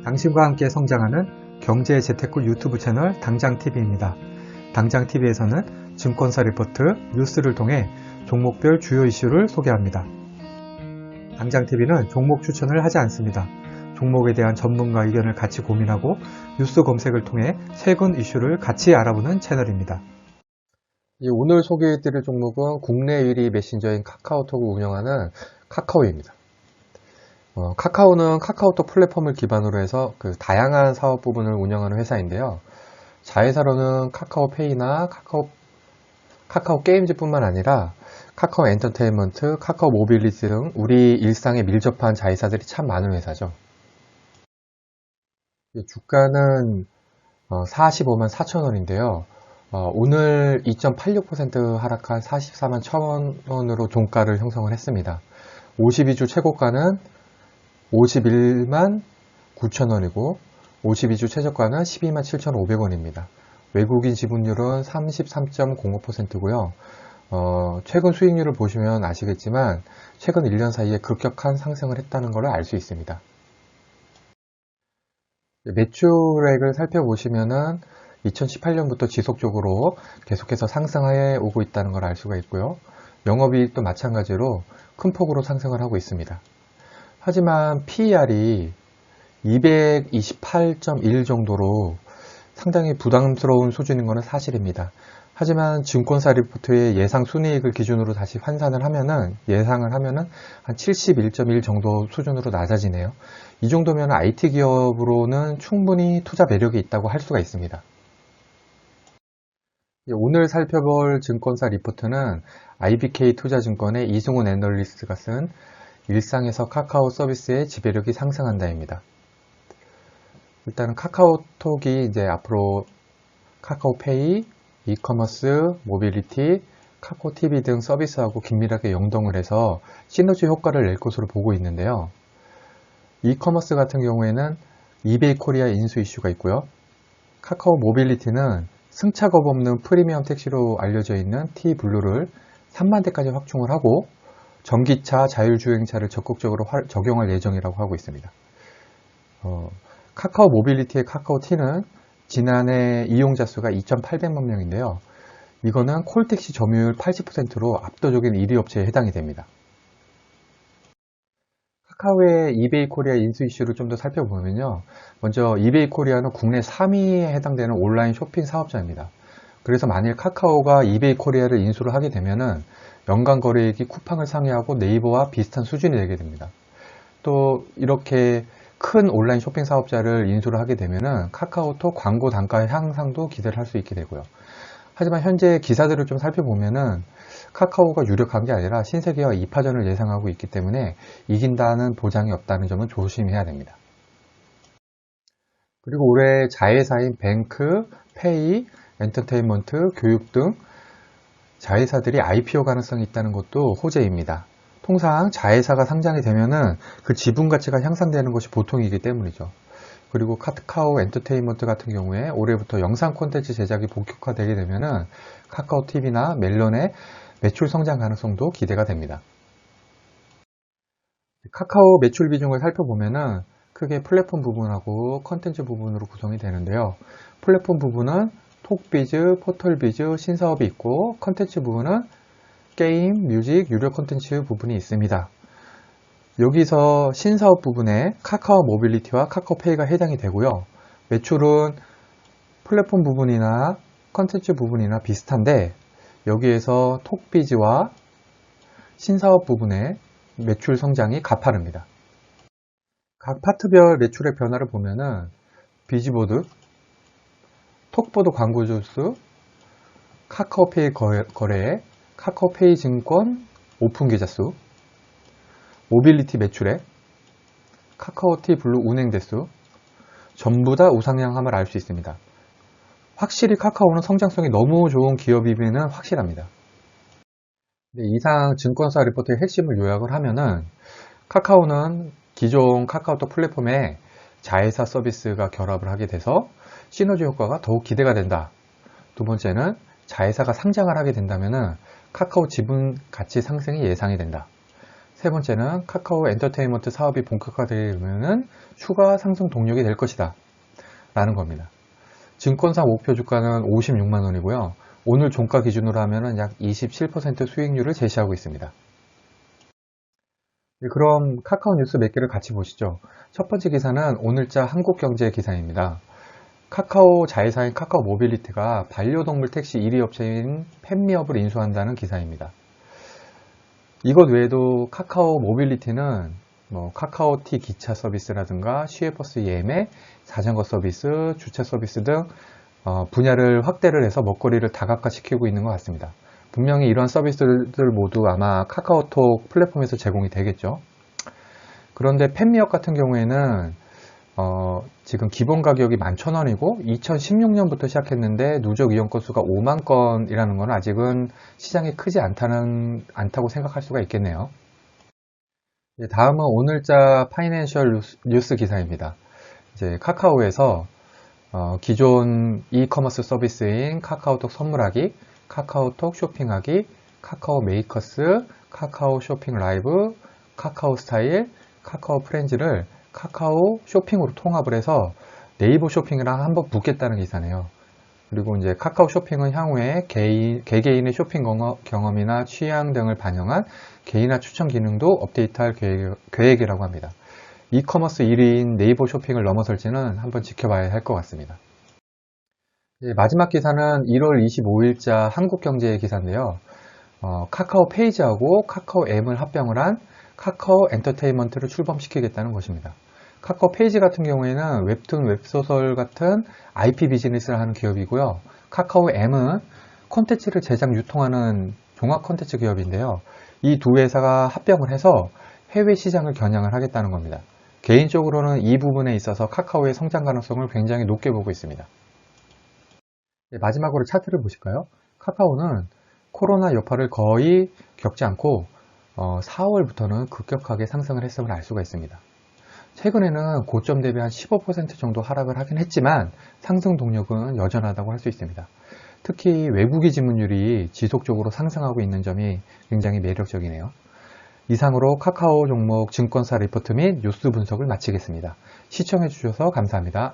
당신과 함께 성장하는 경제 재테크 유튜브 채널 당장TV입니다. 당장TV에서는 증권사 리포트, 뉴스를 통해 종목별 주요 이슈를 소개합니다. 당장TV는 종목 추천을 하지 않습니다. 종목에 대한 전문가 의견을 같이 고민하고 뉴스 검색을 통해 최근 이슈를 같이 알아보는 채널입니다. 오늘 소개해드릴 종목은 국내 1위 메신저인 카카오톡을 운영하는 카카오입니다. 카카오는 카카오톡 플랫폼을 기반으로 해서 다양한 사업 부분을 운영하는 회사인데요. 자회사로는 카카오페이나 카카오 게임즈뿐만 아니라 카카오 엔터테인먼트, 카카오 모빌리티 등 우리 일상에 밀접한 자회사들이 참 많은 회사죠. 주가는 45만 4천 원인데요. 오늘 2.86% 하락한 44만 1천 원으로 종가를 형성을 했습니다. 52주 최고가는 51만 9천 원이고 52주 최저가는 12만 7,500원입니다. 외국인 지분율은 33.05%고요. 최근 수익률을 보시면 아시겠지만 최근 1년 사이에 급격한 상승을 했다는 것을 알 수 있습니다. 매출액을 살펴보시면은 2018년부터 지속적으로 계속해서 상승해 오고 있다는 걸 알 수가 있고요. 영업이익도 마찬가지로 큰 폭으로 상승을 하고 있습니다. 하지만 PER이 228.1 정도로 상당히 부담스러운 수준인 것은 사실입니다. 하지만 증권사 리포트의 예상 순이익을 기준으로 다시 환산을 하면은 예상을 하면은 한 71.1 정도 수준으로 낮아지네요. 이 정도면 IT 기업으로는 충분히 투자 매력이 있다고 할 수가 있습니다. 오늘 살펴볼 증권사 리포트는 IBK 투자증권의 이승훈 애널리스트가 쓴 일상에서 카카오 서비스의 지배력이 상승한다입니다. 일단은 카카오톡이 이제 앞으로 카카오페이, 이커머스, 모빌리티, 카카오TV 등 서비스하고 긴밀하게 연동을 해서 시너지 효과를 낼 것으로 보고 있는데요. 이커머스 같은 경우에는 이베이 코리아 인수 이슈가 있고요. 카카오 모빌리티는 승차겁 없는 프리미엄 택시로 알려져 있는 T블루를 3만 대까지 확충을 하고 전기차, 자율주행차를 적극적으로 적용할 예정이라고 하고 있습니다. 카카오 모빌리티의 카카오T는 지난해 이용자 수가 2,800만 명인데요. 이거는 콜택시 점유율 80%로 압도적인 1위 업체에 해당이 됩니다. 카카오의 이베이 코리아 인수 이슈를 좀 더 살펴보면요. 먼저 이베이 코리아는 국내 3위에 해당되는 온라인 쇼핑 사업자입니다. 그래서 만일 카카오가 이베이 코리아를 인수를 하게 되면은 연간 거래액이 쿠팡을 상회하고 네이버와 비슷한 수준이 되게 됩니다. 또 이렇게 큰 온라인 쇼핑 사업자를 인수를 하게 되면은 카카오톡 광고 단가 향상도 기대를 할 수 있게 되고요. 하지만 현재 기사들을 좀 살펴보면은 카카오가 유력한 게 아니라 신세계와 2파전을 예상하고 있기 때문에 이긴다는 보장이 없다는 점은 조심해야 됩니다. 그리고 올해 자회사인 뱅크, 페이, 엔터테인먼트, 교육 등 자회사들이 IPO 가능성이 있다는 것도 호재입니다. 통상 자회사가 상장이 되면은 그 지분 가치가 향상되는 것이 보통이기 때문이죠. 그리고 카카오 엔터테인먼트 같은 경우에 올해부터 영상 콘텐츠 제작이 본격화되게 되면은 카카오 TV나 멜론의 매출 성장 가능성도 기대가 됩니다. 카카오 매출 비중을 살펴보면은 크게 플랫폼 부분하고 콘텐츠 부분으로 구성이 되는데요. 플랫폼 부분은 톡비즈, 포털비즈, 신사업이 있고 콘텐츠 부분은 게임, 뮤직, 유료 콘텐츠 부분이 있습니다. 여기서 신사업 부분에 카카오 모빌리티와 카카오페이가 해당이 되고요. 매출은 플랫폼 부분이나 콘텐츠 부분이나 비슷한데 여기에서 톡비즈와 신사업 부분의 매출 성장이 가파릅니다. 각 파트별 매출의 변화를 보면은 비즈보드, 톡보드 광고 주수, 카카오페이 거래, 카카오페이 증권 오픈 계좌 수, 모빌리티 매출액, 카카오티 블루 운행 대수 전부 다 우상향함을 알 수 있습니다. 확실히 카카오는 성장성이 너무 좋은 기업임에는 확실합니다. 이상 증권사 리포트의 핵심을 요약을 하면은 카카오는 기존 카카오톡 플랫폼에 자회사 서비스가 결합을 하게 돼서 시너지 효과가 더욱 기대가 된다. 두 번째는 자회사가 상장을 하게 된다면은 카카오 지분 가치 상승이 예상이 된다. 세 번째는 카카오 엔터테인먼트 사업이 본격화되면 추가 상승 동력이 될 것이다 라는 겁니다. 증권사 목표 주가는 56만 원이고요. 오늘 종가 기준으로 하면 약 27% 수익률을 제시하고 있습니다. 그럼 카카오 뉴스 몇 개를 같이 보시죠. 첫 번째 기사는 오늘자 한국경제 기사입니다. 카카오 자회사인 카카오 모빌리티가 반려동물 택시 1위 업체인 펫미업을 인수한다는 기사입니다. 이것 외에도 카카오 모빌리티는 카카오티 기차 서비스라든가 시외버스 예매, 자전거 서비스, 주차 서비스 등 분야를 확대를 해서 먹거리를 다각화시키고 있는 것 같습니다. 분명히 이러한 서비스들 모두 아마 카카오톡 플랫폼에서 제공이 되겠죠. 그런데 펫미업 같은 경우에는 지금 기본 가격이 11,000원이고 2016년부터 시작했는데 누적 이용 건수가 5만 건이라는 건 아직은 시장이 크지 않다고 생각할 수가 있겠네요. 다음은 오늘자 파이낸셜 뉴스 기사입니다. 이제 카카오에서 기존 이커머스 서비스인 카카오톡 선물하기, 카카오톡 쇼핑하기, 카카오 메이커스, 카카오 쇼핑 라이브, 카카오 스타일, 카카오 프렌즈를 카카오 쇼핑으로 통합을 해서 네이버 쇼핑이랑 한번 붙겠다는 기사네요. 그리고 이제 카카오 쇼핑은 향후에 개개인의 쇼핑 경험이나 취향 등을 반영한 개인화 추천 기능도 업데이트할 계획이라고 합니다. 이커머스 1위인 네이버 쇼핑을 넘어설지는 한번 지켜봐야 할 것 같습니다. 마지막 기사는 1월 25일자 한국경제 기사인데요. 카카오 페이지하고 카카오 M을 합병을 한 카카오 엔터테인먼트를 출범시키겠다는 것입니다. 카카오 페이지 같은 경우에는 웹툰, 웹소설 같은 IP 비즈니스를 하는 기업이고요. 카카오 M은 콘텐츠를 제작, 유통하는 종합 콘텐츠 기업인데요. 이 두 회사가 합병을 해서 해외 시장을 겨냥을 하겠다는 겁니다. 개인적으로는 이 부분에 있어서 카카오의 성장 가능성을 굉장히 높게 보고 있습니다. 마지막으로 차트를 보실까요? 카카오는 코로나 여파를 거의 겪지 않고 4월부터는 급격하게 상승을 했음을 알 수가 있습니다. 최근에는 고점 대비 한 15% 정도 하락을 하긴 했지만 상승 동력은 여전하다고 할 수 있습니다. 특히 외국인 지분율이 지속적으로 상승하고 있는 점이 굉장히 매력적이네요. 이상으로 카카오 종목 증권사 리포트 및 뉴스 분석을 마치겠습니다. 시청해 주셔서 감사합니다.